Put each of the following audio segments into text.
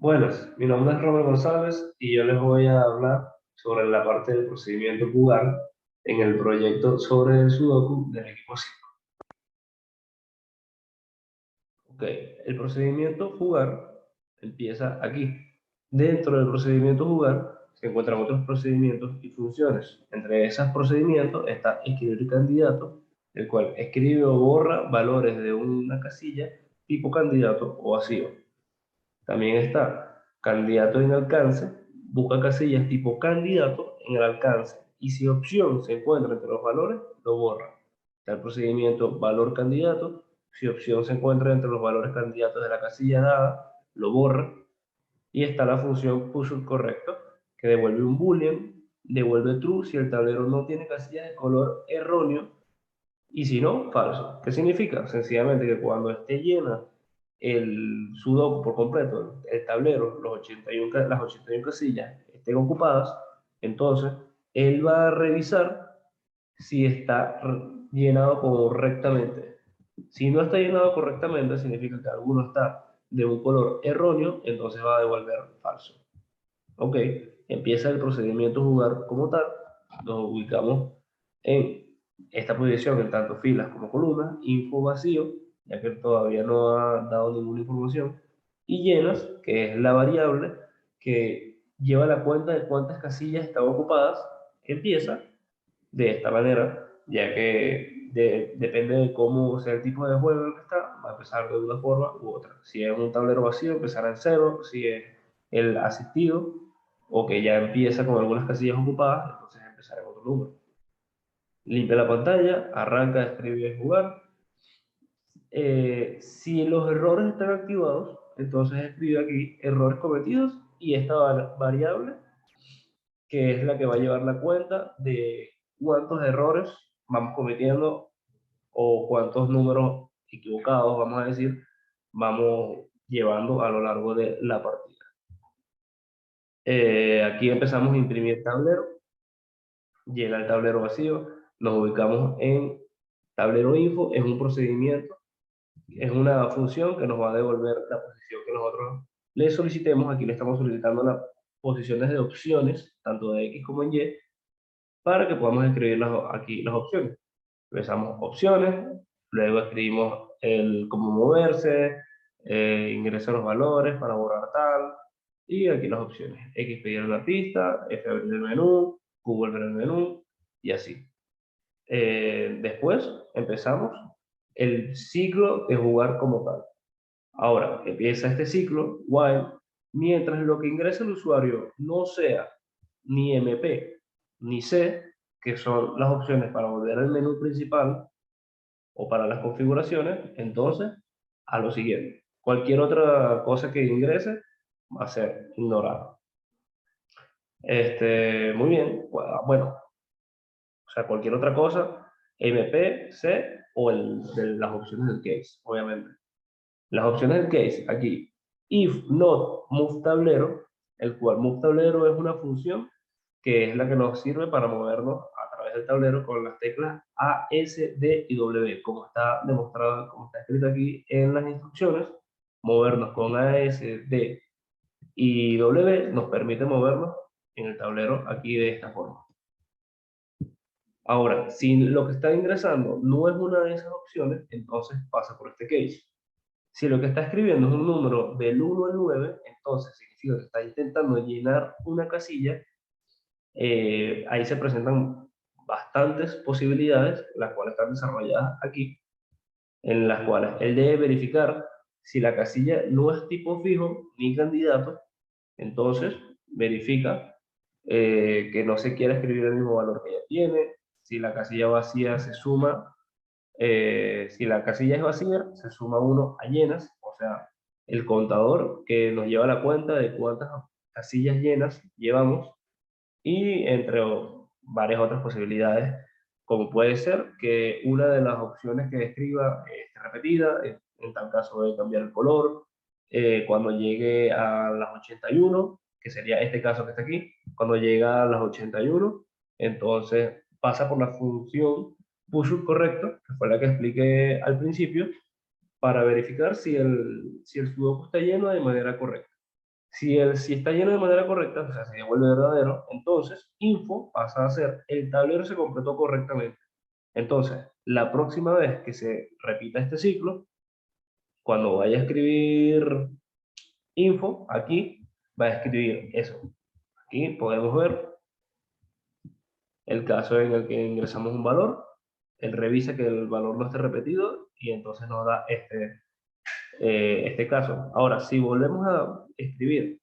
Buenas, mi nombre es Robert González y yo les voy a hablar sobre la parte del procedimiento jugar en el proyecto sobre el Sudoku del equipo 5. Ok, el procedimiento jugar empieza aquí. Dentro del procedimiento jugar se encuentran otros procedimientos y funciones. Entre esos procedimientos está escribir candidato, el cual escribe o borra valores de una casilla tipo candidato o vacío. También está candidato en alcance, busca casillas tipo candidato en el alcance y si opción se encuentra entre los valores, lo borra. Está el procedimiento valor candidato, si opción se encuentra entre los valores candidatos de la casilla dada, lo borra. Y está la función push correcto, que devuelve un boolean, devuelve true si el tablero no tiene casillas de color erróneo y si no, falso. ¿Qué significa? Sencillamente que cuando esté llena el sudoku por completo, el tablero, las 81 casillas estén ocupadas, entonces él va a revisar si está llenado correctamente. Si no está llenado correctamente, significa que alguno está de un color erróneo, entonces va a devolver falso. Ok, empieza el procedimiento jugar como tal, nos ubicamos en esta posición en tanto filas como columnas, info vacío, ya que todavía no ha dado ninguna información, y llenas, que es la variable que lleva la cuenta de cuántas casillas están ocupadas, empieza de esta manera, ya que depende de cómo sea el tipo de juego en el que está, va a empezar de una forma u otra. Si es un tablero vacío, empezará en cero, si es el asistido, o que ya empieza con algunas casillas ocupadas, entonces empezará en otro número. Limpia la pantalla, arranca, escribe y jugar. Si los errores están activados, entonces escribe aquí errores cometidos y esta variable que es la que va a llevar la cuenta de cuántos errores vamos cometiendo o cuántos números equivocados, vamos a decir, vamos llevando a lo largo de la partida. Aquí empezamos a imprimir tablero, llega el tablero vacío, nos ubicamos en tablero info, es un procedimiento, es una función que nos va a devolver la posición que nosotros le solicitemos. Aquí le estamos solicitando las posiciones de opciones, tanto de X como en Y, para que podamos escribir aquí las opciones. Empezamos opciones, luego escribimos el cómo moverse, ingresa los valores para borrar tal, y aquí las opciones. X pedir una pista, F abrir el menú, Q volver al menú, y así. Después empezamos el ciclo de jugar como tal. Ahora empieza este ciclo, while, mientras lo que ingresa el usuario no sea ni MP ni C, que son las opciones para volver al menú principal o para las configuraciones, entonces a lo siguiente. Cualquier otra cosa que ingrese va a ser ignorada. Muy bien, bueno, o sea, cualquier otra cosa, MP, C o de las opciones del case, obviamente. Las opciones del case, aquí, if not move tablero, el cual move tablero es una función que es la que nos sirve para movernos a través del tablero con las teclas A, S, D y W, como está demostrado, como está escrito aquí en las instrucciones. Movernos con A, S, D y W nos permite movernos en el tablero aquí de esta forma. Ahora, si lo que está ingresando no es una de esas opciones, entonces pasa por este case. Si lo que está escribiendo es un número del 1 al 9, entonces significa que está intentando llenar una casilla. Ahí se presentan bastantes posibilidades, las cuales están desarrolladas aquí, en las cuales él debe verificar si la casilla no es tipo fijo ni candidato, entonces verifica que no se quiera escribir el mismo valor que ya tiene. Si la casilla vacía se suma, si la casilla es vacía, se suma 1 a llenas, o sea, el contador que nos lleva la cuenta de cuántas casillas llenas llevamos, y entre varias otras posibilidades, como puede ser que una de las opciones que escriba esté repetida, en tal caso de cambiar el color, cuando llegue a las 81, que sería este caso que está aquí, cuando llega a las 81, entonces pasa por la función push correcto, que fue la que expliqué al principio, para verificar si el sudoku está lleno de manera correcta. Si está lleno de manera correcta, o sea, se devuelve verdadero, entonces info pasa a ser el tablero se completó correctamente. Entonces, la próxima vez que se repita este ciclo, cuando vaya a escribir info, aquí va a escribir eso. Aquí podemos ver el caso en el que ingresamos un valor, él revisa que el valor no esté repetido y entonces nos da este caso. Ahora, si volvemos a escribir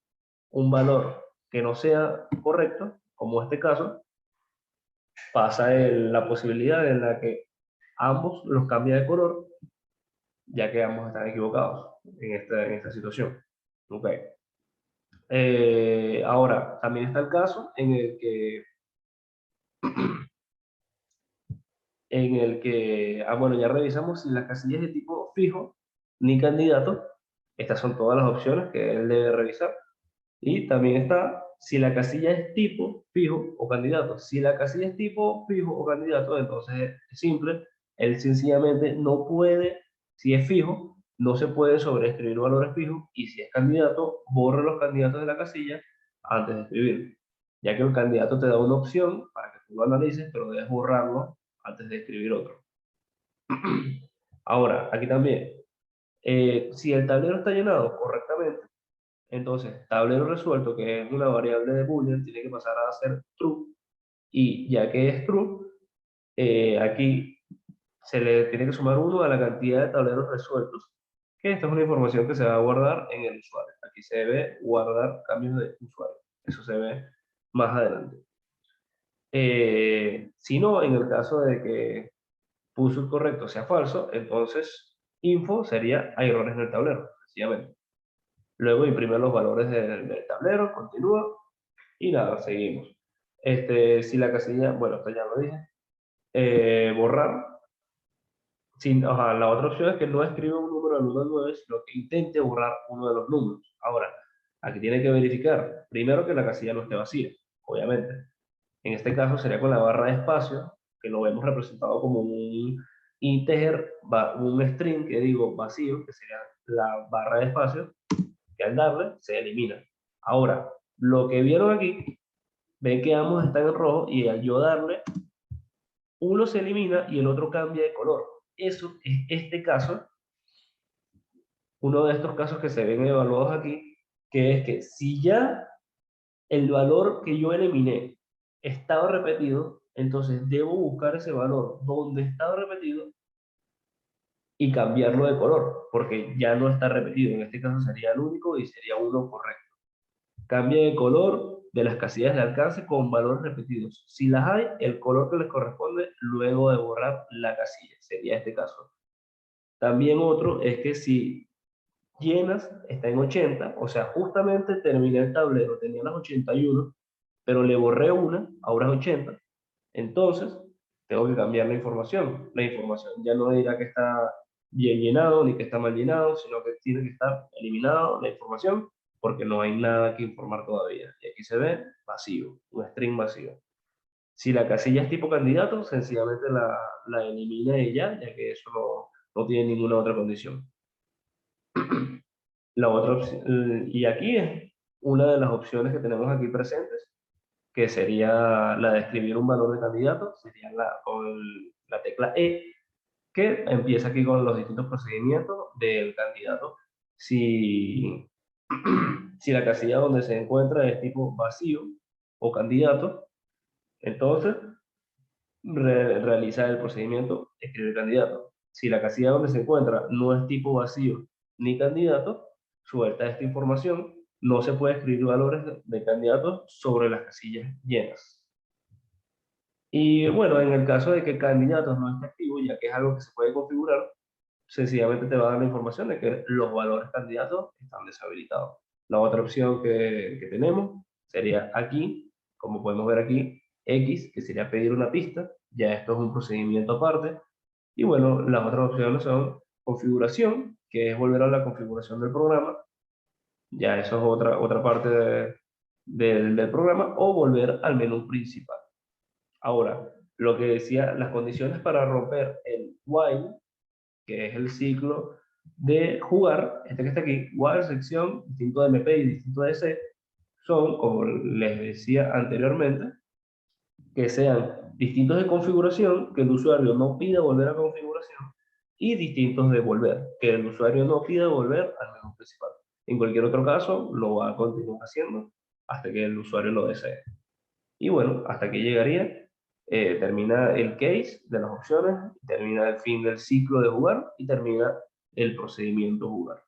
un valor que no sea correcto, como este caso, pasa la posibilidad en la que ambos los cambia de color, ya que ambos están equivocados en esta situación. Ok. Ahora, también está el caso bueno, ya revisamos si las casillas de tipo fijo ni candidato. Estas son todas las opciones que él debe revisar. Y también está si la casilla es tipo fijo o candidato. Si la casilla es tipo fijo o candidato, entonces es simple. Él sencillamente no puede, si es fijo, no se puede sobreescribir valores fijos. Y si es candidato, borre los candidatos de la casilla antes de escribir. Ya que el candidato te da una opción para que tú lo analices, pero debes borrarlo antes de escribir otro. Ahora, aquí también, si el tablero está llenado correctamente, entonces tablero resuelto, que es una variable de boolean, tiene que pasar a ser true, y ya que es true, aquí se le tiene que sumar 1 a la cantidad de tableros resueltos, que esta es una información que se va a guardar en el usuario. Aquí se debe guardar cambios de usuario, eso se ve más adelante. Si no, en el caso de que puso el correcto sea falso, entonces info sería hay errores en el tablero, sencillamente. Luego imprime los valores del tablero, continúa y nada, seguimos. Si la casilla, bueno, esto ya lo dije, borrar. La otra opción es que no escriba un número del 1 al 9, sino que intente borrar uno de los números. Ahora, aquí tiene que verificar, primero que la casilla no esté vacía, obviamente. En este caso sería con la barra de espacio, que lo vemos representado como un integer, un string, que digo vacío, que sería la barra de espacio, que al darle se elimina. Ahora, lo que vieron aquí, ven que ambos están en rojo y al yo darle, uno se elimina y el otro cambia de color. Eso es este caso, uno de estos casos que se ven evaluados aquí, que es que si ya el valor que yo eliminé estaba repetido, entonces debo buscar ese valor donde estaba repetido y cambiarlo de color, porque ya no está repetido. En este caso sería el único y sería uno correcto. Cambia de color de las casillas de alcance con valores repetidos. Si las hay, el color que les corresponde luego de borrar la casilla. Sería este caso. También otro es que si llenas está en 80, o sea, justamente terminé el tablero, tenía las 81, pero le borré una, ahora es 80. Entonces, tengo que cambiar la información. La información ya no dirá que está bien llenado ni que está mal llenado, sino que tiene que estar eliminado la información porque no hay nada que informar todavía. Y aquí se ve vacío, un string vacío. Si la casilla es tipo candidato, sencillamente la elimina y ya que eso no tiene ninguna otra condición. La otra y aquí es una de las opciones que tenemos aquí presentes, que sería la de escribir un valor de candidato, sería con la tecla E, que empieza aquí con los distintos procedimientos del candidato. Si, si la casilla donde se encuentra es tipo vacío o candidato, entonces realiza el procedimiento escribir candidato. Si la casilla donde se encuentra no es tipo vacío ni candidato, suelta esta información, no se puede escribir valores de candidatos sobre las casillas llenas. Y bueno, en el caso de que candidatos no esté activo, ya que es algo que se puede configurar, sencillamente te va a dar la información de que los valores candidatos están deshabilitados. La otra opción que tenemos sería aquí, como podemos ver aquí, X, que sería pedir una pista. Ya esto es un procedimiento aparte. Y bueno, las otras opciones son configuración, que es volver a la configuración del programa. Ya eso es otra parte del programa, o volver al menú principal. Ahora, lo que decía, las condiciones para romper el while, que es el ciclo de jugar, este que está aquí, while sección, distinto de MP y distinto de C, son, como les decía anteriormente, que sean distintos de configuración, que el usuario no pida volver a configuración, y distintos de volver, que el usuario no pida volver al menú principal. En cualquier otro caso, lo va a continuar haciendo hasta que el usuario lo desee. Y bueno, hasta aquí llegaría. Termina el case de las opciones, termina el fin del ciclo de jugar y termina el procedimiento jugar.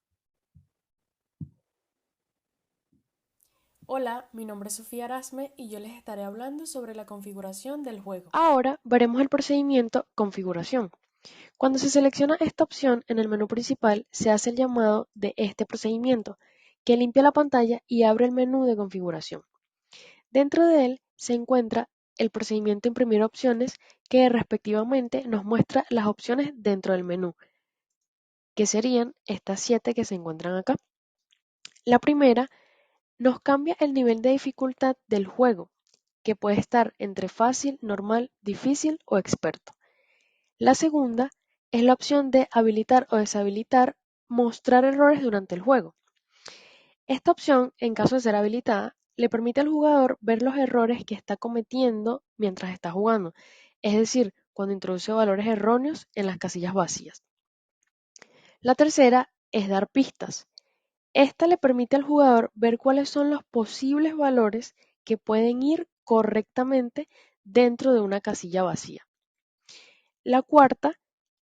Hola, mi nombre es Sofía Arasme y yo les estaré hablando sobre la configuración del juego. Ahora veremos el procedimiento configuración. Cuando se selecciona esta opción en el menú principal, se hace el llamado de este procedimiento, que limpia la pantalla y abre el menú de configuración. Dentro de él se encuentra el procedimiento imprimir opciones, que respectivamente nos muestra las opciones dentro del menú, que serían estas 7 que se encuentran acá. La primera nos cambia el nivel de dificultad del juego, que puede estar entre fácil, normal, difícil o experto. La segunda es la opción de habilitar o deshabilitar mostrar errores durante el juego. Esta opción, en caso de ser habilitada, le permite al jugador ver los errores que está cometiendo mientras está jugando, es decir, cuando introduce valores erróneos en las casillas vacías. La tercera es dar pistas. Esta le permite al jugador ver cuáles son los posibles valores que pueden ir correctamente dentro de una casilla vacía. La cuarta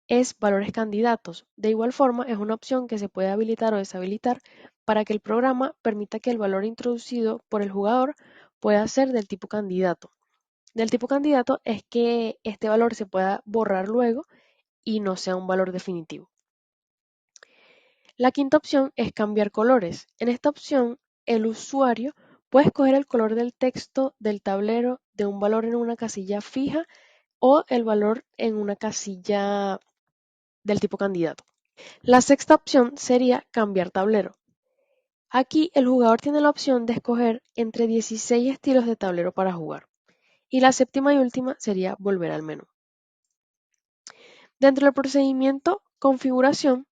es valores candidatos. De igual forma, es una opción que se puede habilitar o deshabilitar para que el programa permita que el valor introducido por el jugador pueda ser del tipo candidato. Del tipo candidato es que este valor se pueda borrar luego y no sea un valor definitivo. La quinta opción es cambiar colores. En esta opción, el usuario puede escoger el color del texto del tablero de un valor en una casilla fija o el valor en una casilla del tipo candidato. La sexta opción sería cambiar tablero. Aquí el jugador tiene la opción de escoger entre 16 estilos de tablero para jugar. Y la séptima y última sería volver al menú. Dentro del procedimiento configuración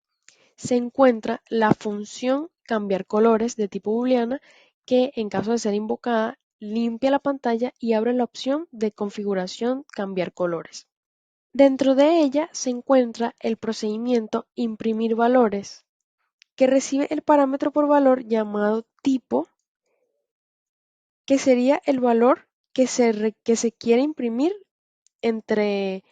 se encuentra la función cambiar colores de tipo booleana, que en caso de ser invocada limpia la pantalla y abre la opción de configuración cambiar colores. Dentro de ella se encuentra el procedimiento imprimir valores, que recibe el parámetro por valor llamado tipo, que sería el valor que se quiere imprimir entre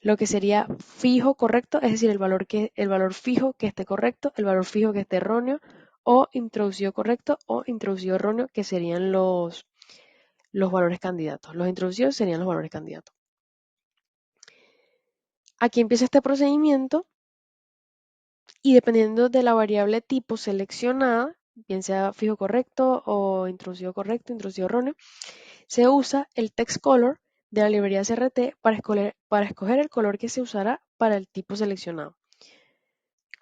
lo que sería fijo correcto, es decir, el valor fijo que esté correcto, el valor fijo que esté erróneo, o introducido correcto o introducido erróneo, que serían los valores candidatos. Los introducidos serían los valores candidatos. Aquí empieza este procedimiento y dependiendo de la variable tipo seleccionada, bien sea fijo correcto o introducido erróneo, se usa el text color de la librería CRT para escoger el color que se usará para el tipo seleccionado.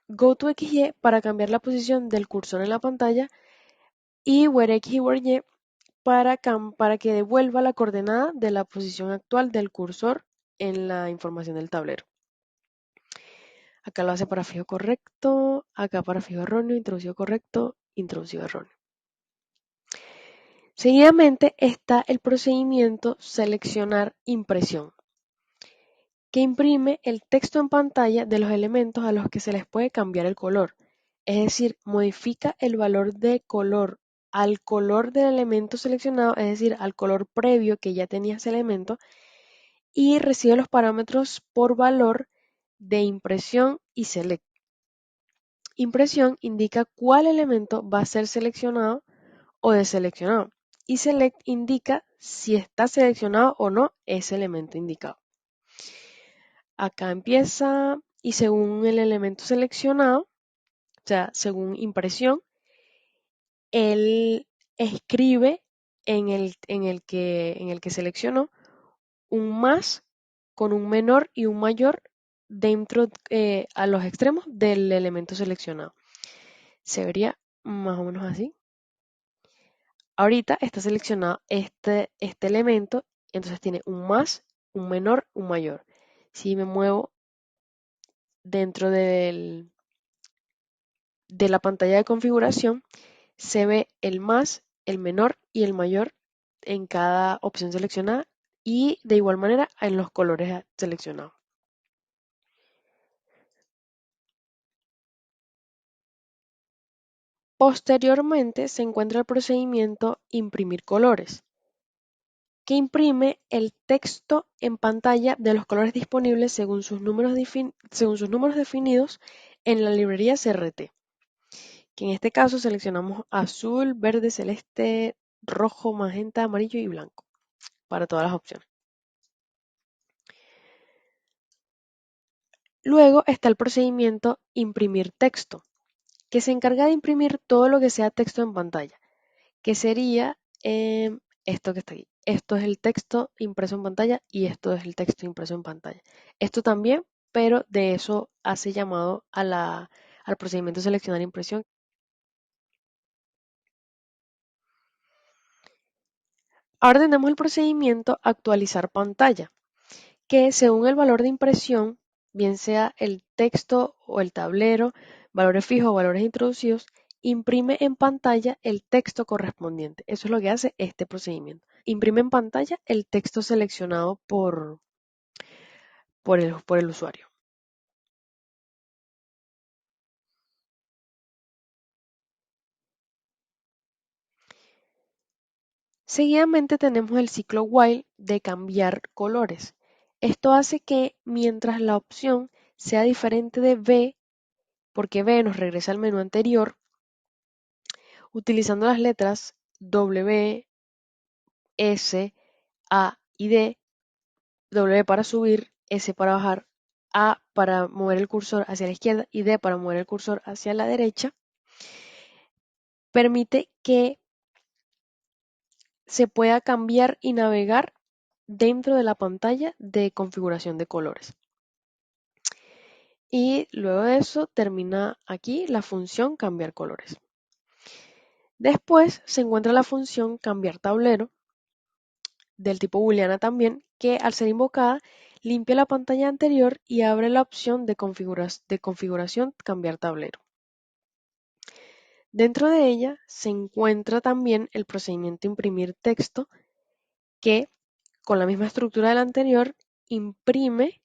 Go to XY para cambiar la posición del cursor en la pantalla y where X y where Y para que devuelva la coordenada de la posición actual del cursor en la información del tablero. Acá lo hace para fijo correcto, acá para fijo erróneo, introducido correcto, introducido erróneo. Seguidamente está el procedimiento seleccionar impresión, que imprime el texto en pantalla de los elementos a los que se les puede cambiar el color. Es decir, modifica el valor de color al color del elemento seleccionado, es decir, al color previo que ya tenía ese elemento, y recibe los parámetros por valor de impresión y select. Impresión indica cuál elemento va a ser seleccionado o deseleccionado, y select indica si está seleccionado o no ese elemento indicado. Acá empieza y según el elemento seleccionado, o sea, según impresión, él escribe en el que seleccionó un más con un menor y un mayor dentro a los extremos del elemento seleccionado. Se vería más o menos así. Ahorita está seleccionado este elemento, entonces tiene un más, un menor, un mayor. Si me muevo dentro de la pantalla de configuración se ve el más, el menor y el mayor en cada opción seleccionada y de igual manera en los colores seleccionados. Posteriormente se encuentra el procedimiento imprimir colores, que imprime el texto en pantalla de los colores disponibles según sus números definidos en la librería CRT, que en este caso seleccionamos azul, verde, celeste, rojo, magenta, amarillo y blanco para todas las opciones. Luego está el procedimiento imprimir texto, que se encarga de imprimir todo lo que sea texto en pantalla, que sería esto que está aquí. Esto es el texto impreso en pantalla y esto es el texto impreso en pantalla. Esto también, pero de eso hace llamado al procedimiento seleccionar impresión. Ahora tenemos el procedimiento actualizar pantalla, que según el valor de impresión, bien sea el texto o el tablero, valores fijos o valores introducidos, imprime en pantalla el texto correspondiente. Eso es lo que hace este procedimiento. Imprime en pantalla el texto seleccionado por el usuario. Seguidamente tenemos el ciclo while de cambiar colores. Esto hace que mientras la opción sea diferente de B, porque B nos regresa al menú anterior, utilizando las letras W, S, A y D, W para subir, S para bajar, A para mover el cursor hacia la izquierda y D para mover el cursor hacia la derecha, permite que se pueda cambiar y navegar dentro de la pantalla de configuración de colores. Y luego de eso termina aquí la función cambiar colores. Después se encuentra la función cambiar tablero, del tipo booleana también, que al ser invocada limpia la pantalla anterior y abre la opción de configuración cambiar tablero. Dentro de ella se encuentra también el procedimiento imprimir texto, que con la misma estructura del anterior imprime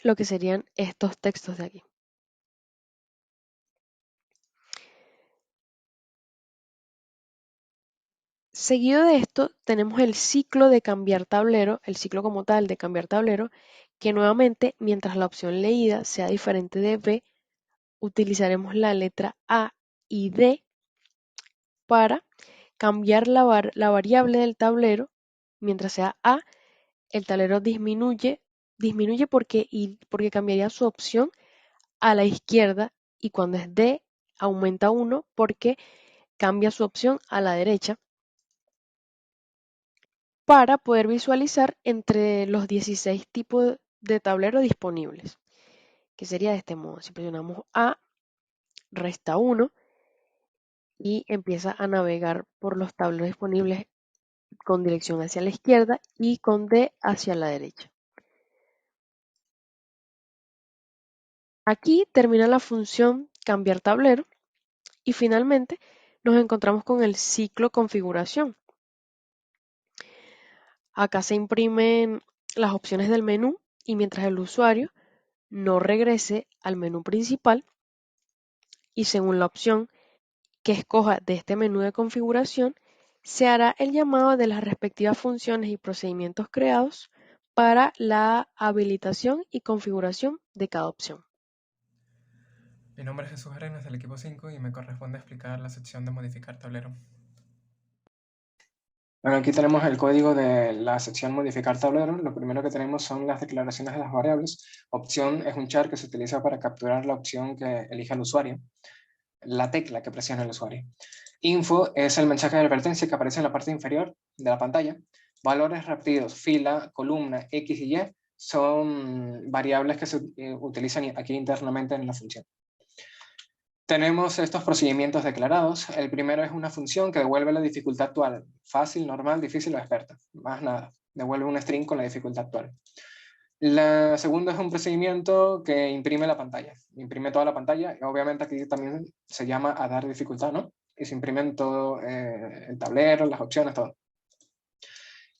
lo que serían estos textos de aquí. Seguido de esto tenemos el ciclo de cambiar tablero, el ciclo como tal de cambiar tablero, que nuevamente mientras la opción leída sea diferente de B, utilizaremos la letra A y D para cambiar la variable del tablero. Mientras sea A, el tablero disminuye porque cambiaría su opción a la izquierda, y cuando es D aumenta 1 porque cambia su opción a la derecha, para poder visualizar entre los 16 tipos de tablero disponibles, que sería de este modo. Si presionamos A, resta 1 y empieza a navegar por los tableros disponibles con dirección hacia la izquierda y con D hacia la derecha. Aquí termina la función cambiar tablero y finalmente nos encontramos con el ciclo configuración. Acá se imprimen las opciones del menú y mientras el usuario no regrese al menú principal y según la opción que escoja de este menú de configuración, se hará el llamado de las respectivas funciones y procedimientos creados para la habilitación y configuración de cada opción. Mi nombre es Jesús Arenas del equipo 5 y me corresponde explicar la sección de modificar tablero. Bueno, aquí tenemos el código de la sección modificar tablero. Lo primero que tenemos son las declaraciones de las variables. Opción es un char que se utiliza para capturar la opción que elija el usuario, la tecla que presiona el usuario. Info es el mensaje de advertencia que aparece en la parte inferior de la pantalla. Valores repetidos, fila, columna, X y Y son variables que se utilizan aquí internamente en la función. Tenemos estos procedimientos declarados. El primero es una función que devuelve la dificultad actual. Fácil, normal, difícil o experta. Más nada. Devuelve un string con la dificultad actual. La segunda es un procedimiento que imprime la pantalla, imprime toda la pantalla, y obviamente aquí también se llama a dar dificultad, ¿no? Y se imprimen todo el tablero, las opciones, todo.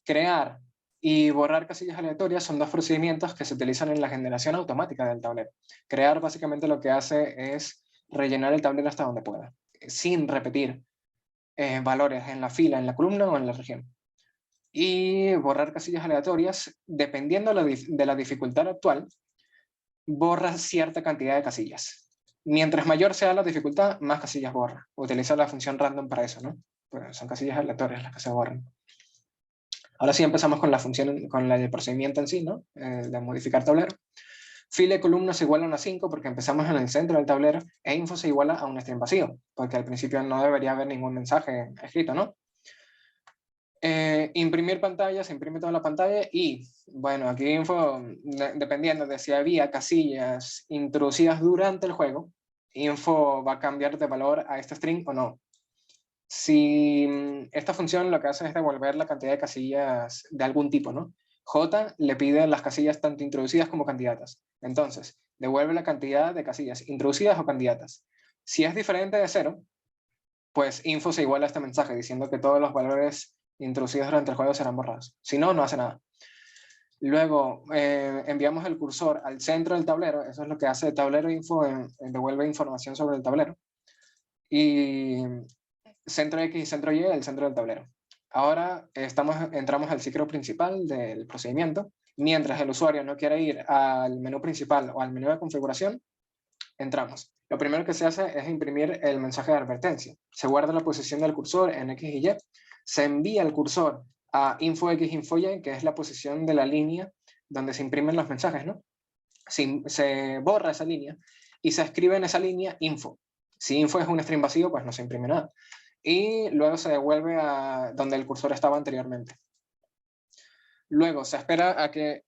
Crear y borrar casillas aleatorias son dos procedimientos que se utilizan en la generación automática del tablero. Crear básicamente lo que hace es rellenar el tablero hasta donde pueda, sin repetir valores en la fila, en la columna o en la región. Y borrar casillas aleatorias, dependiendo de la dificultad actual, borra cierta cantidad de casillas. Mientras mayor sea la dificultad, más casillas borra. Utiliza la función random para eso, ¿no? Pues son casillas aleatorias las que se borran. Ahora sí empezamos con la función, con el procedimiento en sí, ¿no? De modificar tablero. Fila y columna se igualan a 5 porque empezamos en el centro del tablero, e info se iguala a un string vacío, porque al principio no debería haber ningún mensaje escrito, ¿no? Imprimir pantalla, se imprime toda la pantalla y, bueno, aquí info, dependiendo de si había casillas introducidas durante el juego, info va a cambiar de valor a este string o no. Si esta función lo que hace es devolver la cantidad de casillas de algún tipo, ¿no? J le pide las casillas tanto introducidas como candidatas. Entonces, devuelve la cantidad de casillas introducidas o candidatas. Si es diferente de 0, pues info se iguala a este mensaje diciendo que todos los valores introducidos durante el juego serán borrados. Si no, no hace nada. Luego enviamos el cursor al centro del tablero. Eso es lo que hace el tablero info, devuelve información sobre el tablero. Y centro X y centro Y, el centro del tablero. Ahora entramos al ciclo principal del procedimiento. Mientras el usuario no quiere ir al menú principal o al menú de configuración, entramos. Lo primero que se hace es imprimir el mensaje de advertencia. Se guarda la posición del cursor en X y Y. Se envía el cursor a info X, info Y, que es la posición de la línea donde se imprimen los mensajes, ¿no? Se borra esa línea y se escribe en esa línea info. Si info es un string vacío, pues no se imprime nada. Y luego se devuelve a donde el cursor estaba anteriormente. Luego se espera a que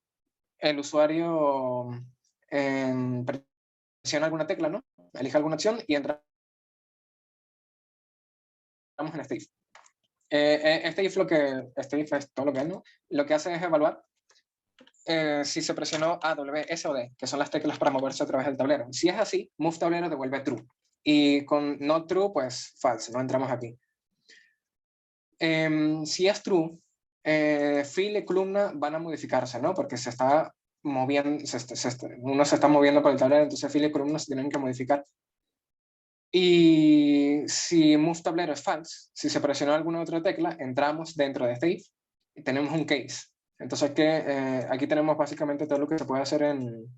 el usuario presione alguna tecla, ¿no? Elija alguna opción y entramos en este if. Este if es todo lo que es, ¿no? Lo que hace es evaluar si se presionó A, W, S o D, que son las teclas para moverse a través del tablero. Si es así, move tablero devuelve true. Y con not true, pues false, no entramos aquí. Si es true, fila y columna van a modificarse, ¿no? Porque se está moviendo, uno se está moviendo por el tablero, entonces fila y columna se tienen que modificar. Y si move tablero es false, si se presionó alguna otra tecla, entramos dentro de este if y tenemos un case. Entonces aquí tenemos básicamente todo lo que se puede hacer en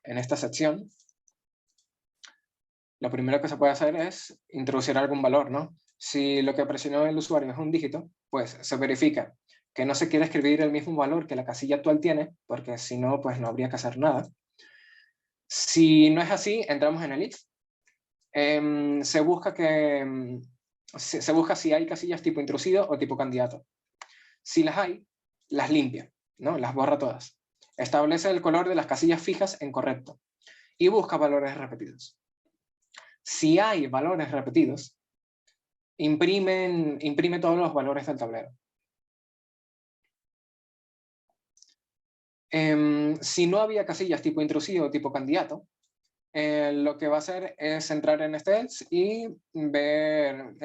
esta sección. Lo primero que se puede hacer es introducir algún valor, ¿no? Si lo que presionó el usuario es un dígito, pues se verifica que no se quiere escribir el mismo valor que la casilla actual tiene, porque si no, pues no habría que hacer nada. Si no es así, entramos en el if. Se busca si hay casillas tipo intrusivo o tipo candidato. Si las hay, las limpia, ¿no? Las borra todas. Establece el color de las casillas fijas en correcto y busca valores repetidos. Si hay valores repetidos, imprime todos los valores del tablero. Si no había casillas tipo intrusivo o tipo candidato, lo que va a hacer es entrar en este else y ver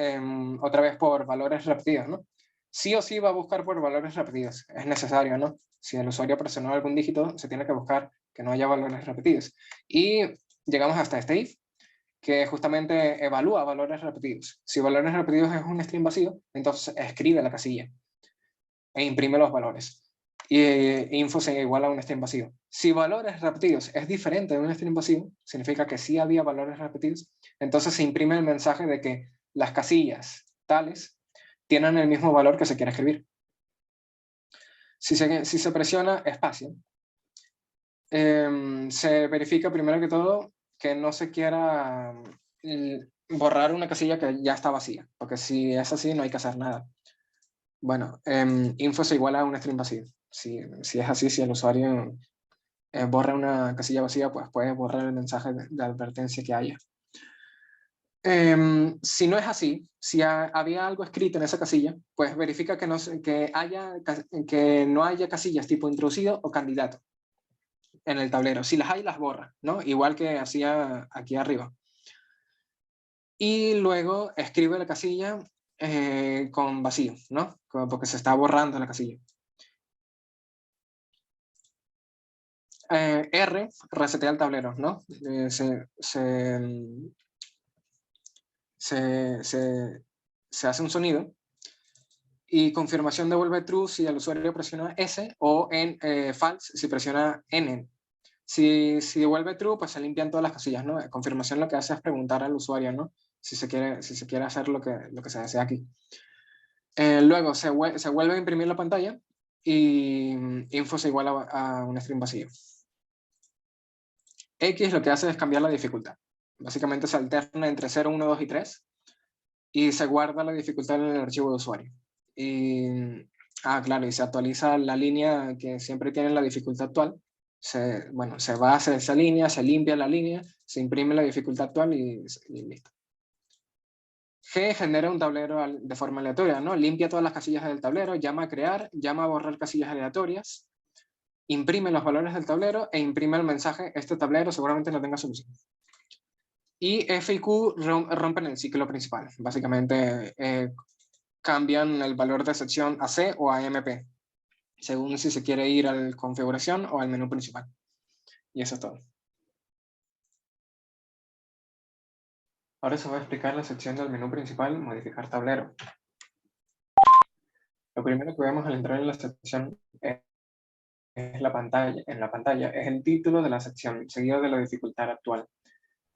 otra vez por valores repetidos, ¿no? Sí o sí va a buscar por valores repetidos, es necesario, ¿no? Si el usuario presionó algún dígito, se tiene que buscar que no haya valores repetidos. Y llegamos hasta este if, que justamente evalúa valores repetidos. Si valores repetidos es un string vacío, entonces escribe la casilla e imprime los valores. Y info se iguala a un string vacío. Si valores repetidos es diferente de un string vacío, significa que sí había valores repetidos, entonces se imprime el mensaje de que las casillas tales tienen el mismo valor que se quiere escribir. Si se presiona espacio, se verifica primero que todo que no se quiera borrar una casilla que ya está vacía, porque si es así no hay que hacer nada. Bueno, info se iguala a un string vacío. Si es así, si el usuario borra una casilla vacía, pues puede borrar el mensaje de advertencia que haya. Si no es así, si había algo escrito en esa casilla, pues verifica que no haya casillas tipo introducido o candidato. en el tablero. Si las hay, las borra, ¿no? Igual que hacía aquí arriba. Y luego escribe la casilla con vacío, ¿no? Porque se está borrando la casilla. R, resetea el tablero, ¿no? Se hace un sonido. Y confirmación devuelve true si el usuario presiona S, o false si presiona N. Si devuelve true, pues se limpian todas las casillas, ¿no? Confirmación lo que hace es preguntar al usuario, ¿no? Si se quiere hacer lo que se desea aquí. Luego se vuelve a imprimir la pantalla y info se iguala a un string vacío. X lo que hace es cambiar la dificultad. Básicamente se alterna entre 0, 1, 2 y 3 y se guarda la dificultad en el archivo de usuario. Claro, y se actualiza la línea que siempre tiene la dificultad actual. Se va hacia esa línea, se limpia la línea, se imprime la dificultad actual y listo. G genera un tablero de forma aleatoria, ¿no? Limpia todas las casillas del tablero, llama a crear, llama a borrar casillas aleatorias, imprime los valores del tablero e imprime el mensaje: este tablero seguramente no tenga solución. Y F y Q rompen el ciclo principal. Básicamente cambian el valor de sección a C o a MP, según si se quiere ir a la configuración o al menú principal. Y eso es todo. Ahora se va a explicar la sección del menú principal, modificar tablero. Lo primero que vemos al entrar en la sección es la pantalla. En la pantalla es el título de la sección, seguido de la dificultad actual.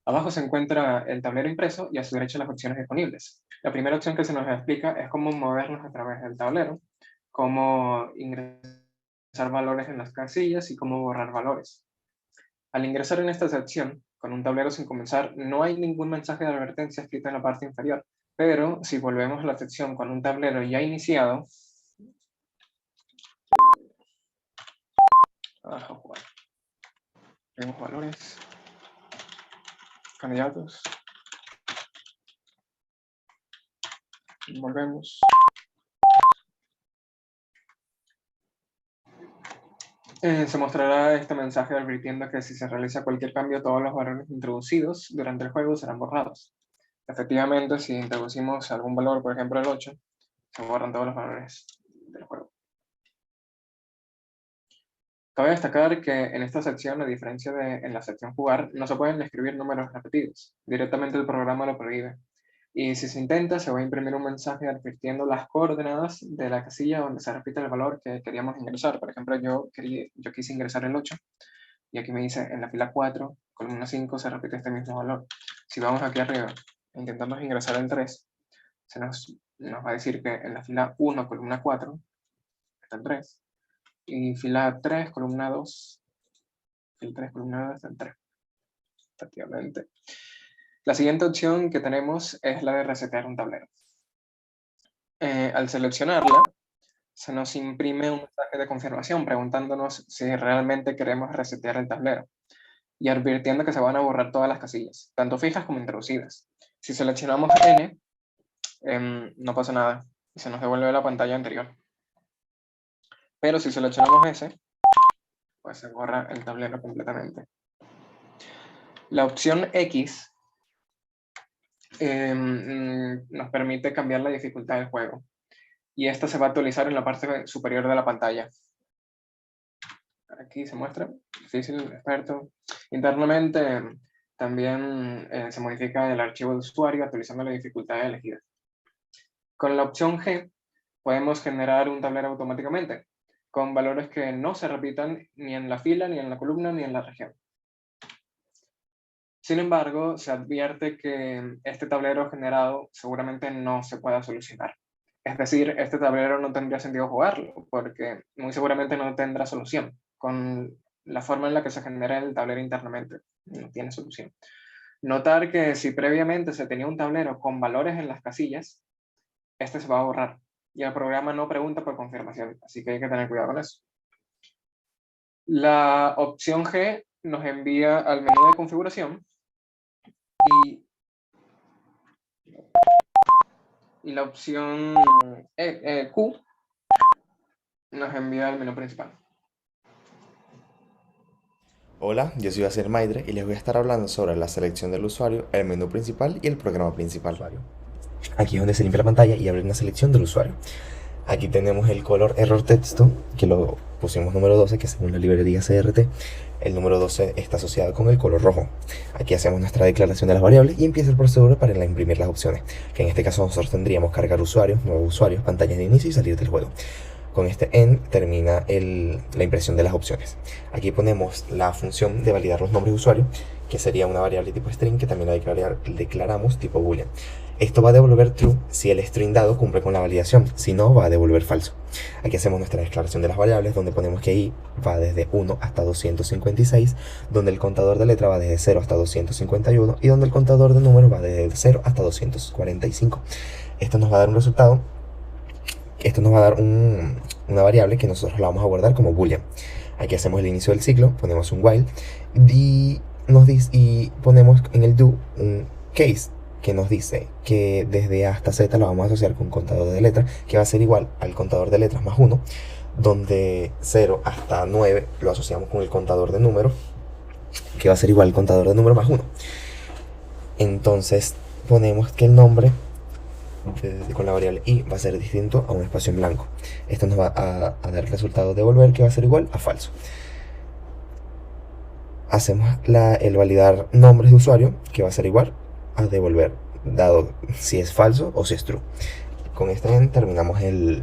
Abajo se encuentra el tablero impreso y a su derecha las opciones disponibles. La primera opción que se nos explica es cómo movernos a través del tablero, cómo ingresar valores en las casillas y cómo borrar valores. Al ingresar en esta sección, con un tablero sin comenzar, no hay ningún mensaje de advertencia escrito en la parte inferior, pero si volvemos a la sección con un tablero ya iniciado, vemos valores, candidatos, volvemos. Se mostrará este mensaje advirtiendo que si se realiza cualquier cambio, todos los valores introducidos durante el juego serán borrados. Efectivamente, si introducimos algún valor, por ejemplo el 8, se borran todos los valores del juego. Cabe destacar que en esta sección, a diferencia de en la sección jugar, no se pueden escribir números repetidos. Directamente el programa lo prohíbe. Y si se intenta, se va a imprimir un mensaje advirtiendo las coordenadas de la casilla donde se repite el valor que queríamos ingresar. Por ejemplo, yo quise ingresar el 8 y aquí me dice en la fila 4, columna 5, se repite este mismo valor. Si vamos aquí arriba e intentamos ingresar el 3, se nos va a decir que en la fila 1, columna 4, está el 3. Y fila 3, columna 2, fila 3, columna 2, está el 3. Efectivamente. La siguiente opción que tenemos es la de resetear un tablero. Al seleccionarla, se nos imprime un mensaje de confirmación preguntándonos si realmente queremos resetear el tablero y advirtiendo que se van a borrar todas las casillas, tanto fijas como introducidas. Si seleccionamos N, no pasa nada y se nos devuelve la pantalla anterior. Pero si seleccionamos S, pues se borra el tablero completamente. La opción X nos permite cambiar la dificultad del juego. Y esta se va a actualizar en la parte superior de la pantalla. Aquí se muestra, difícil, experto. Internamente también se modifica el archivo de usuario actualizando la dificultad elegida. Con la opción G podemos generar un tablero automáticamente, con valores que no se repitan ni en la fila, ni en la columna, ni en la región. Sin embargo, se advierte que este tablero generado seguramente no se pueda solucionar. Es decir, este tablero no tendría sentido jugarlo, porque muy seguramente no tendrá solución. Con la forma en la que se genera el tablero internamente, no tiene solución. Notar que si previamente se tenía un tablero con valores en las casillas, este se va a borrar. Y el programa no pregunta por confirmación, así que hay que tener cuidado con eso. La opción G nos envía al menú de configuración y la opción Q nos envía al menú principal. Hola, yo soy Yacir Maidre y les voy a estar hablando sobre la selección del usuario, el menú principal y el programa principal. Aquí es donde se limpia la pantalla y abre una selección del usuario. Aquí tenemos el color error texto, que lo pusimos número 12, que según la librería CRT, el número 12 está asociado con el color rojo. Aquí hacemos nuestra declaración de las variables y empieza el procedimiento para imprimir las opciones, que en este caso nosotros tendríamos cargar usuarios, nuevos usuarios, pantallas de inicio y salir del juego. Con este end termina la impresión de las opciones. Aquí ponemos la función de validar los nombres de usuario, que sería una variable tipo string que también la declaramos tipo boolean. Esto va a devolver true si el string dado cumple con la validación, si no va a devolver falso. Aquí hacemos nuestra declaración de las variables, donde ponemos que i va desde 1 hasta 256, donde el contador de letra va desde 0 hasta 251 y donde el contador de números va desde 0 hasta 245. Esto nos va a dar un resultado. Esto nos va a dar una variable que nosotros la vamos a guardar como boolean. Aquí hacemos el inicio del ciclo, ponemos un while y ponemos en el do un case que nos dice que desde A hasta Z lo vamos a asociar con un contador de letras que va a ser igual al contador de letras más 1, donde 0 hasta 9 lo asociamos con el contador de números que va a ser igual al contador de números más 1. Entonces ponemos que el nombre con la variable i va a ser distinto a un espacio en blanco. Esto nos va a dar el resultado de devolver, que va a ser igual a falso. Hacemos el validar nombres de usuario, que va a ser igual a devolver, dado si es falso o si es true. Con este end terminamos es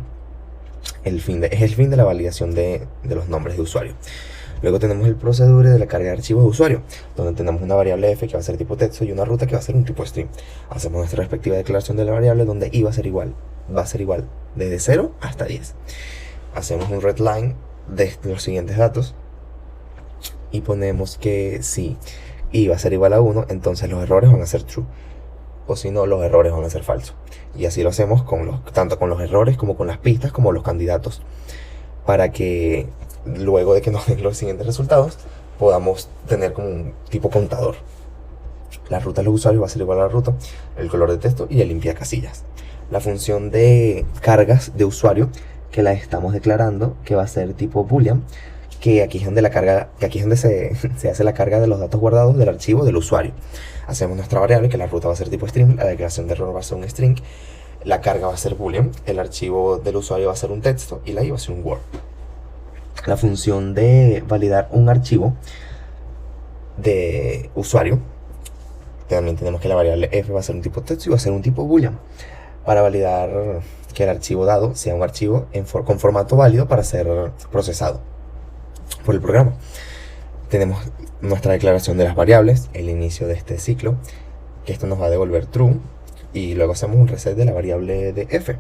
el fin de la validación de los nombres de usuario. Luego tenemos el procedure de la carga de archivos de usuario, donde tenemos una variable f que va a ser tipo texto y una ruta que va a ser un tipo string. Hacemos nuestra respectiva declaración de la variable, donde i va a ser igual desde 0 hasta 10. Hacemos un readline de los siguientes datos y ponemos que si i va a ser igual a 1, entonces los errores van a ser true, o si no, los errores van a ser falsos. Y así lo hacemos tanto con los errores como con las pistas como los candidatos, para que luego de que nos den los siguientes resultados podamos tener como un tipo contador. La ruta de los usuarios va a ser igual a la ruta, el color de texto y el limpia casillas. La función de cargas de usuario, que la estamos declarando, que va a ser tipo boolean, que aquí es donde se hace la carga de los datos guardados del archivo del usuario. Hacemos nuestra variable, que la ruta va a ser tipo string, la declaración de error va a ser un string, la carga va a ser boolean, el archivo del usuario va a ser un texto y la i va a ser un word. La función de validar un archivo de usuario, también tenemos que la variable f va a ser un tipo texto y va a ser un tipo boolean, para validar que el archivo dado sea un archivo con formato válido para ser procesado por el programa. Tenemos nuestra declaración de las variables, el inicio de este ciclo, que esto nos va a devolver true, y luego hacemos un reset de la variable de f,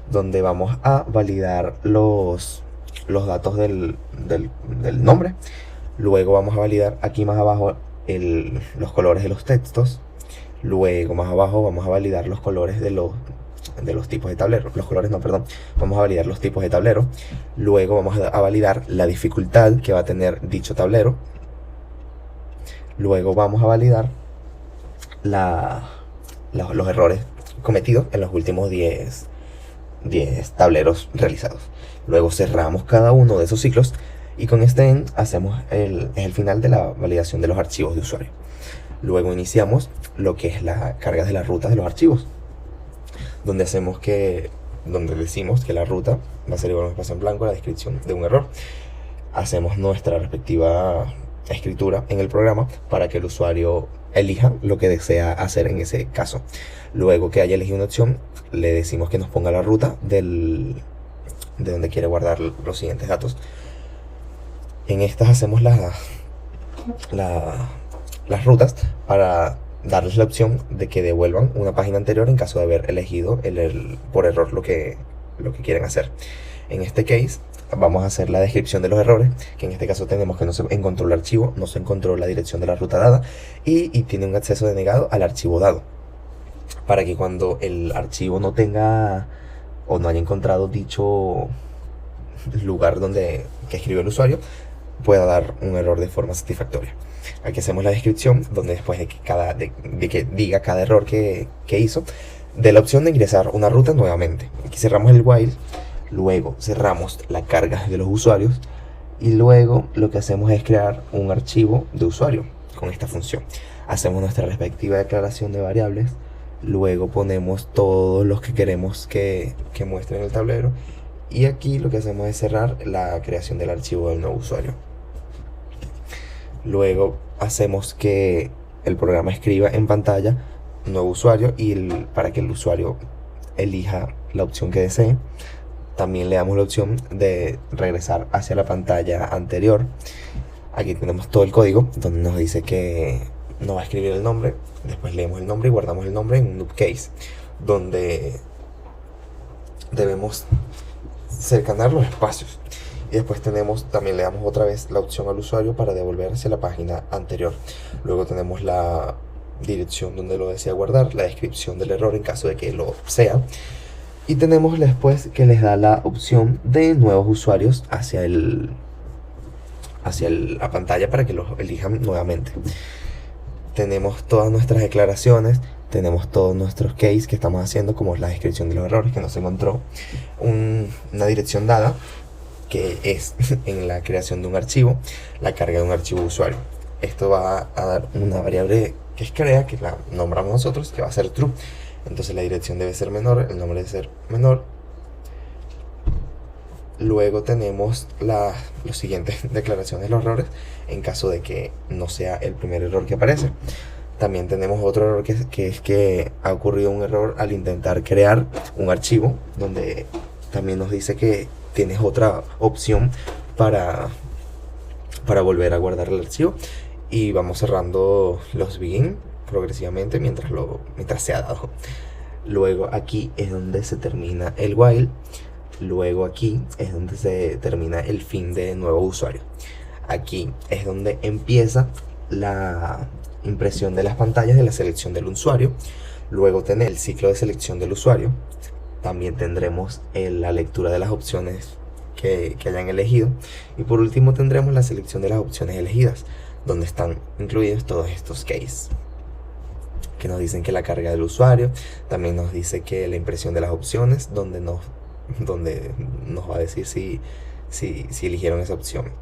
donde vamos a validar los datos del nombre. Luego vamos a validar aquí más abajo los colores de los textos. Luego más abajo vamos a validar los colores de los tipos de tablero. Vamos a validar los tipos de tablero. Luego vamos a validar la dificultad que va a tener dicho tablero. Luego vamos a validar los errores cometidos en los últimos 10 tableros realizados. Luego cerramos cada uno de esos ciclos y con este end hacemos el final de la validación de los archivos de usuario. Luego iniciamos lo que es la carga de las rutas de los archivos, donde decimos que la ruta va a ser igual a un espacio en blanco, la descripción de un error. Hacemos nuestra respectiva escritura en el programa para que el usuario elija lo que desea hacer en ese caso. Luego que haya elegido una opción, le decimos que nos ponga la ruta de donde quiere guardar los siguientes datos. En estas hacemos las rutas para darles la opción de que devuelvan una página anterior en caso de haber elegido por error lo que quieren hacer. En este case vamos a hacer la descripción de los errores, que en este caso tenemos que no se encontró el archivo, no se encontró la dirección de la ruta dada y tiene un acceso denegado al archivo dado, para que cuando el archivo no tenga o no haya encontrado dicho lugar que escribió el usuario, pueda dar un error de forma satisfactoria. Aquí hacemos la descripción, donde después de que diga cada error que hizo, de la opción de ingresar una ruta nuevamente. Aquí cerramos el while, luego cerramos la carga de los usuarios Y luego lo que hacemos es crear un archivo de usuario con esta función. Hacemos nuestra respectiva declaración de variables, luego ponemos todos los que queremos que muestren el tablero, y aquí lo que hacemos es cerrar la creación del archivo del nuevo usuario. Luego hacemos que el programa escriba en pantalla nuevo usuario para que el usuario elija la opción que desee. También le damos la opción de regresar hacia la pantalla anterior. Aquí tenemos todo el código donde nos dice que nos va a escribir el nombre. Después leemos el nombre y guardamos el nombre en un loop case, donde debemos cercanar los espacios. Y después también le damos otra vez la opción al usuario para devolver hacia la página anterior. Luego tenemos la dirección donde lo desea guardar, la descripción del error en caso de que lo sea. Y tenemos después que les da la opción de nuevos usuarios hacia la pantalla para que los elijan nuevamente. Tenemos todas nuestras declaraciones, tenemos todos nuestros cases que estamos haciendo, como la descripción de los errores que nos encontró, una dirección dada, que es en la creación de un archivo, la carga de un archivo usuario. Esto va a dar una variable que es crea, que la nombramos nosotros, que va a ser true. Entonces la dirección debe ser menor, el nombre debe ser menor. Luego tenemos las siguientes declaraciones de los errores en caso de que no sea el primer error que aparece. También tenemos otro error que es que ha ocurrido un error al intentar crear un archivo, donde también nos dice que tienes otra opción para volver a guardar el archivo, y vamos cerrando los begin progresivamente mientras se ha dado. Luego aquí es donde se termina el while. Luego aquí es donde se termina el fin de nuevo usuario. Aquí es donde empieza la impresión de las pantallas de la selección del usuario. Luego tener el ciclo de selección del usuario. También tendremos la lectura de las opciones que hayan elegido. Y por último tendremos la selección de las opciones elegidas, donde están incluidos todos estos cases que nos dicen que la carga del usuario. También nos dice que la impresión de las opciones, donde nos va a decir si eligieron esa opción.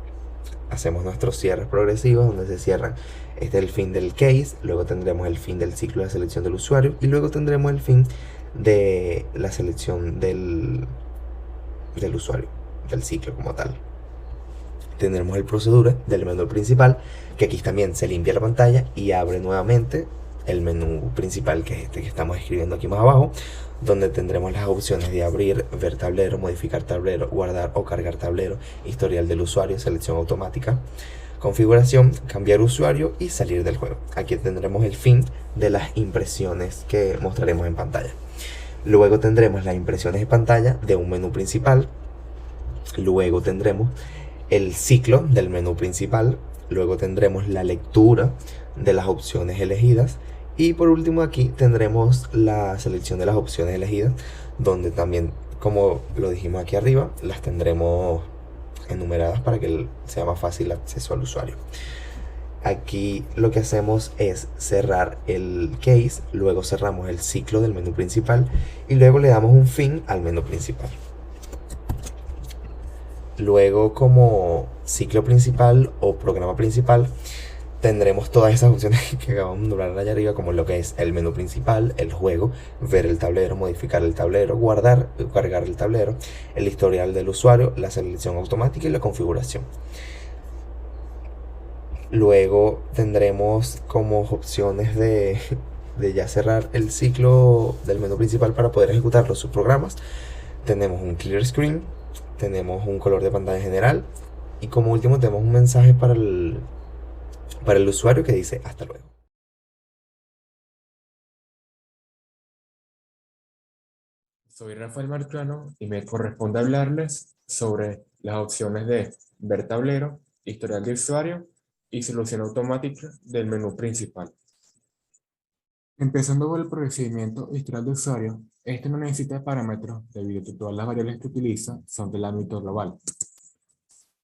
Hacemos nuestros cierres progresivos, donde se cierran. Este es el fin del case, luego tendremos el fin del ciclo de selección del usuario, y luego tendremos el fin de la selección del usuario, del ciclo como tal. Tendremos el procedure del menú principal, que aquí también se limpia la pantalla y abre nuevamente el menú principal, que es este que estamos escribiendo aquí más abajo, donde tendremos las opciones de abrir, ver tablero, modificar tablero, guardar o cargar tablero, historial del usuario, selección automática, configuración, cambiar usuario y salir del juego. Aquí tendremos el fin de las impresiones que mostraremos en pantalla. Luego tendremos las impresiones de pantalla de un menú principal. Luego tendremos el ciclo del menú principal. Luego tendremos la lectura de las opciones elegidas. Y por último aquí tendremos la selección de las opciones elegidas, donde también, como lo dijimos aquí arriba, las tendremos enumeradas para que sea más fácil el acceso al usuario. Aquí lo que hacemos es cerrar el case, luego cerramos el ciclo del menú principal y luego le damos un fin al menú principal. Luego, como ciclo principal o programa principal, tendremos todas esas opciones que acabamos de nombrar allá arriba, como lo que es el menú principal, el juego, ver el tablero, modificar el tablero, guardar o cargar el tablero, el historial del usuario, la selección automática y la configuración. Luego tendremos como opciones de ya cerrar el ciclo del menú principal para poder ejecutar los subprogramas. Tenemos un clear screen, tenemos un color de pantalla general y como último tenemos un mensaje para el usuario que dice hasta luego. Soy Rafael Marcano y me corresponde hablarles sobre las opciones de ver tablero, historial de usuario y solución automática del menú principal. Empezando con el procedimiento historial de usuario, este no necesita parámetros debido a que todas las variables que utiliza son del ámbito global.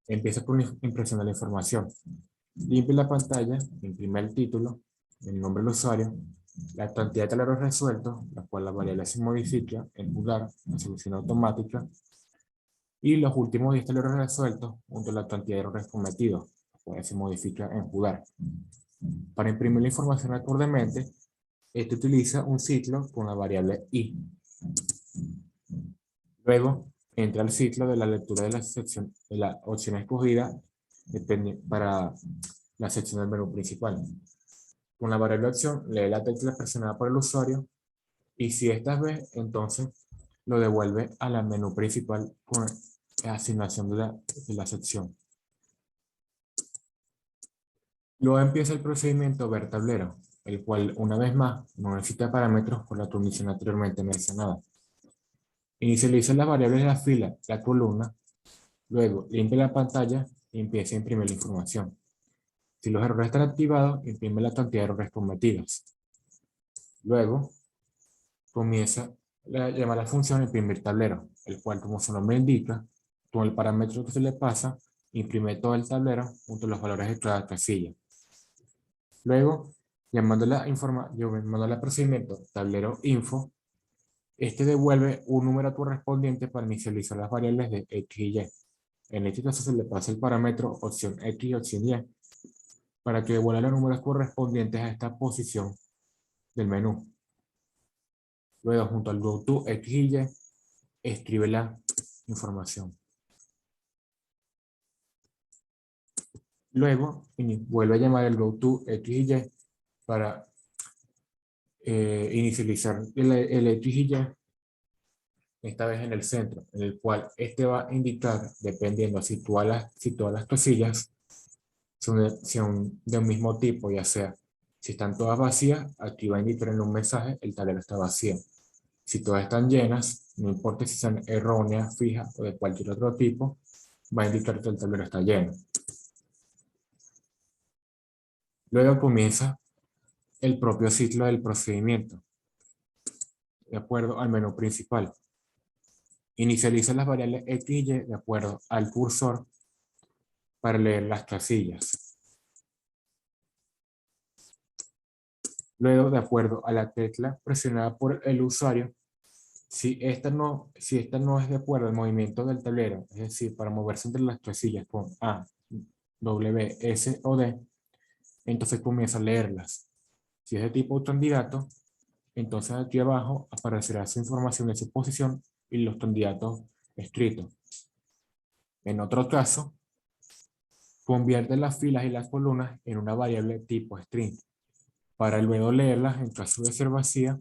Empieza por impresión de la información. Limpia la pantalla, imprime el título, el nombre del usuario, la cantidad de tableros resueltos, la cual la variable se modifica, el lugar, la solución automática, Y los últimos 10 tableros resueltos junto a la cantidad de errores cometidos, pues se modifica en jugar. Para imprimir la información acordemente, este utiliza un ciclo con la variable i. Luego, entra al ciclo de la lectura de la sección de la opción escogida para la sección del menú principal. Con la variable opción, lee la tecla presionada por el usuario y si esta es B, entonces lo devuelve a la menú principal con la asignación de la sección. Luego empieza el procedimiento ver tablero, el cual una vez más no necesita parámetros por la condición anteriormente mencionada. Inicializa las variables de la fila, la columna, luego limpia la pantalla y empieza a imprimir la información. Si los errores están activados, imprime la cantidad de errores cometidos. Luego comienza a llamar a la función imprimir tablero, el cual, como su nombre indica, con el parámetro que se le pasa, imprime todo el tablero junto a los valores de cada casilla. Luego, llamando al procedimiento tablero info, este devuelve un número correspondiente para inicializar las variables de x y y. En este caso se le pasa el parámetro opción x y opción y para que devuelva los números correspondientes a esta posición del menú. Luego, junto al goto x y y, escribe la información. Luego, vuelve a llamar el goto x y y para inicializar el x y y, esta vez en el centro, en el cual este va a indicar, dependiendo si todas las casillas son de un mismo tipo, ya sea, si están todas vacías, aquí va a indicar en un mensaje el tablero está vacío. Si todas están llenas, no importa si son erróneas, fijas o de cualquier otro tipo, va a indicar que el tablero está lleno. Luego comienza el propio ciclo del procedimiento, de acuerdo al menú principal. Inicializa las variables x y y de acuerdo al cursor para leer las casillas. Luego, de acuerdo a la tecla presionada por el usuario, si esta no es de acuerdo al movimiento del tablero, es decir, para moverse entre las casillas con A, W, S o D, entonces comienza a leerlas. Si es de tipo candidato, entonces aquí abajo aparecerá su información de su posición y los candidatos escritos. En otro caso, convierte las filas y las columnas en una variable tipo string, para luego leerlas en caso de ser vacía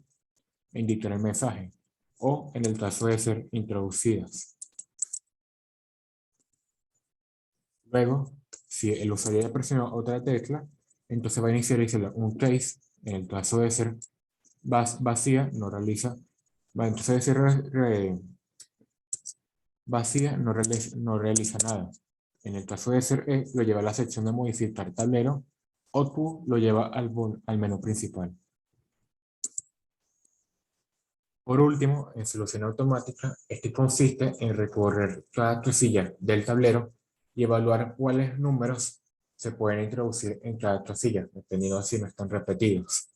e indicar el mensaje, o en el caso de ser introducidas. Luego, si el usuario ya presionó otra tecla, entonces va a inicializar un case, en el caso de ser vacía, no realiza, entonces de ser vacía, no realiza nada. En el caso de ser E, lo lleva a la sección de modificar tablero, o Q lo lleva al menú principal. Por último, en solución automática, este consiste en recorrer cada casilla del tablero y evaluar cuáles números se pueden introducir en cada casilla, dependiendo de si no están repetidos.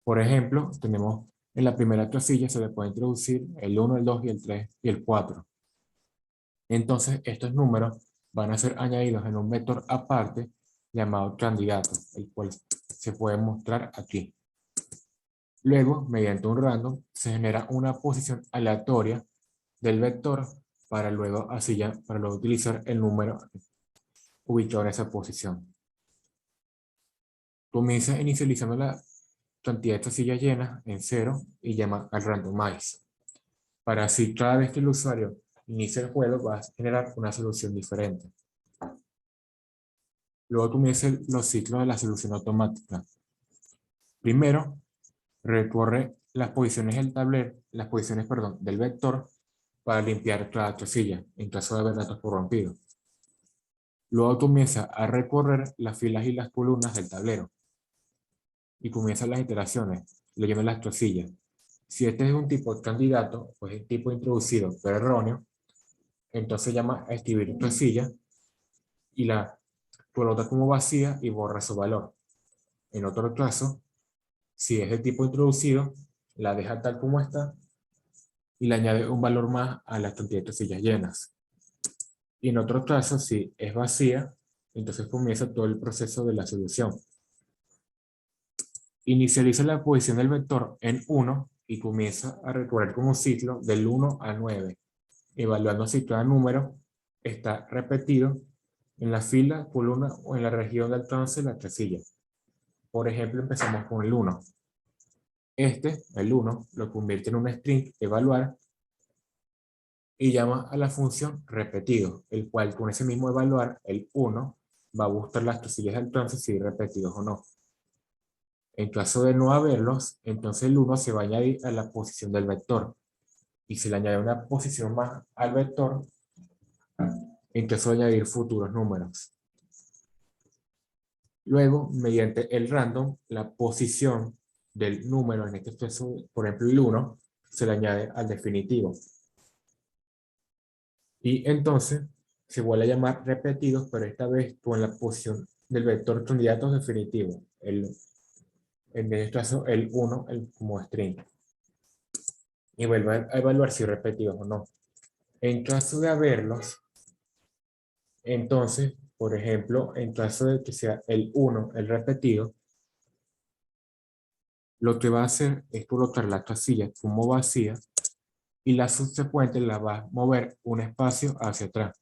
Por ejemplo, tenemos en la primera casilla se le puede introducir el 1, el 2 y el 3 y el 4. Entonces, estos números van a ser añadidos en un vector aparte llamado candidato, el cual se puede mostrar aquí. Luego, mediante un random, se genera una posición aleatoria del vector para luego utilizar el número ubicado en esa posición. Comienza inicializando la cantidad de casillas llenas en 0 y llama al randomize. Para así, cada vez que el usuario inicia el juego, va a generar una solución diferente. Luego comienzan los ciclos de la solución automática. Primero, recorre las posiciones del tablero, del vector para limpiar cada casilla en caso de haber datos corrompidos. Luego comienza a recorrer las filas y las columnas del tablero y comienzan las iteraciones leyendo las casillas. Si este es un tipo de candidato, pues es tipo introducido pero erróneo, entonces llama a escribir casilla y la coloca como vacía y borra su valor. En otro caso, si es de tipo introducido, la deja tal como está y le añade un valor más a la cantidad de casillas llenas. Y en otro caso, si es vacía, entonces comienza todo el proceso de la solución. Inicializa la posición del vector en 1 y comienza a recorrer como un ciclo del 1 al 9, evaluando si cada número está repetido en la fila, columna o en la región de alcance de la casilla. Por ejemplo, empezamos con el 1. El 1, lo convierte en un string evaluar y llama a la función repetido, el cual con ese mismo evaluar, el 1, va a buscar las casillas de alcance si hay repetidos o no. En caso de no haberlos, entonces el 1 se va a añadir a la posición del vector. Y se le añade una posición más al vector, entonces va a añadir futuros números. Luego, mediante el random, la posición del número, en este caso, por ejemplo, el 1, se le añade al definitivo. Y entonces se vuelve a llamar repetidos, pero esta vez con la posición del vector candidato definitivo. En este caso, el 1 como string. Y vuelve a evaluar si repetidos o no. En caso de haberlos, entonces, por ejemplo, en caso de que sea el 1 el repetido, lo que va a hacer es colocar la casilla como vacía y la subsecuente la va a mover un espacio hacia atrás.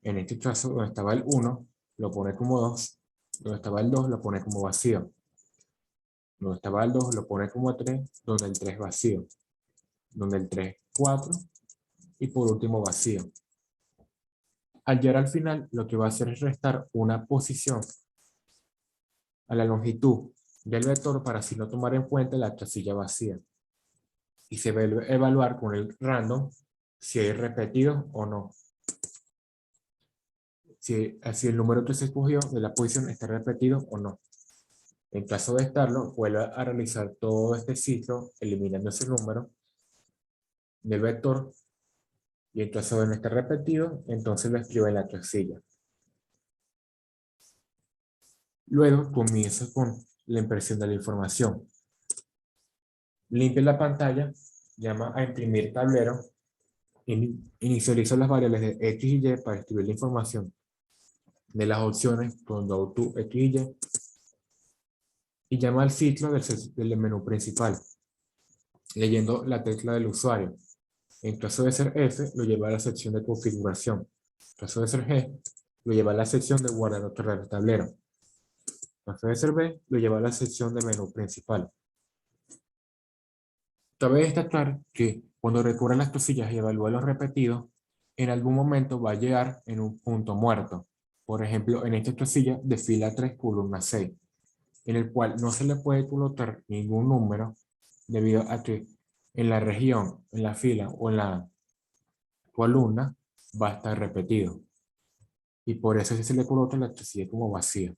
En este caso, donde estaba el 1, lo pone como 2. Donde estaba el 2, lo pone como vacío. Donde estaba el 2, lo pone como 3. Donde el 3 vacío. Donde el 3, 4. Y por último, vacío. Al llegar al final, lo que va a hacer es restar una posición a la longitud del vector para así no tomar en cuenta la casilla vacía. Y se va a evaluar con el random si hay repetidos o no. Si el número que se escogió de la posición está repetido o no. En caso de estarlo, vuelve a realizar todo este ciclo eliminando ese número del vector. Y en caso de no estar repetido, entonces lo escribe en la casilla. Luego comienza con la impresión de la información. Limpia la pantalla, llama a imprimir tablero, inicializa las variables de X y Y para escribir la información de las opciones con go to X y Y, y llama al ciclo del menú principal, leyendo la tecla del usuario. En caso de ser F, lo lleva a la sección de configuración. En caso de ser G, lo lleva a la sección de guardar o cerrar el tablero. En caso de ser B, lo lleva a la sección de menú principal. Cabe destacar que cuando recurre a las casillas y evalúa los repetidos, en algún momento va a llegar en un punto muerto. Por ejemplo, en esta casilla de fila 3, columna 6, en el cual no se le puede colocar ningún número debido a que en la región, en la fila o en la columna va a estar repetido. Y por eso se le coloca la casilla como vacía.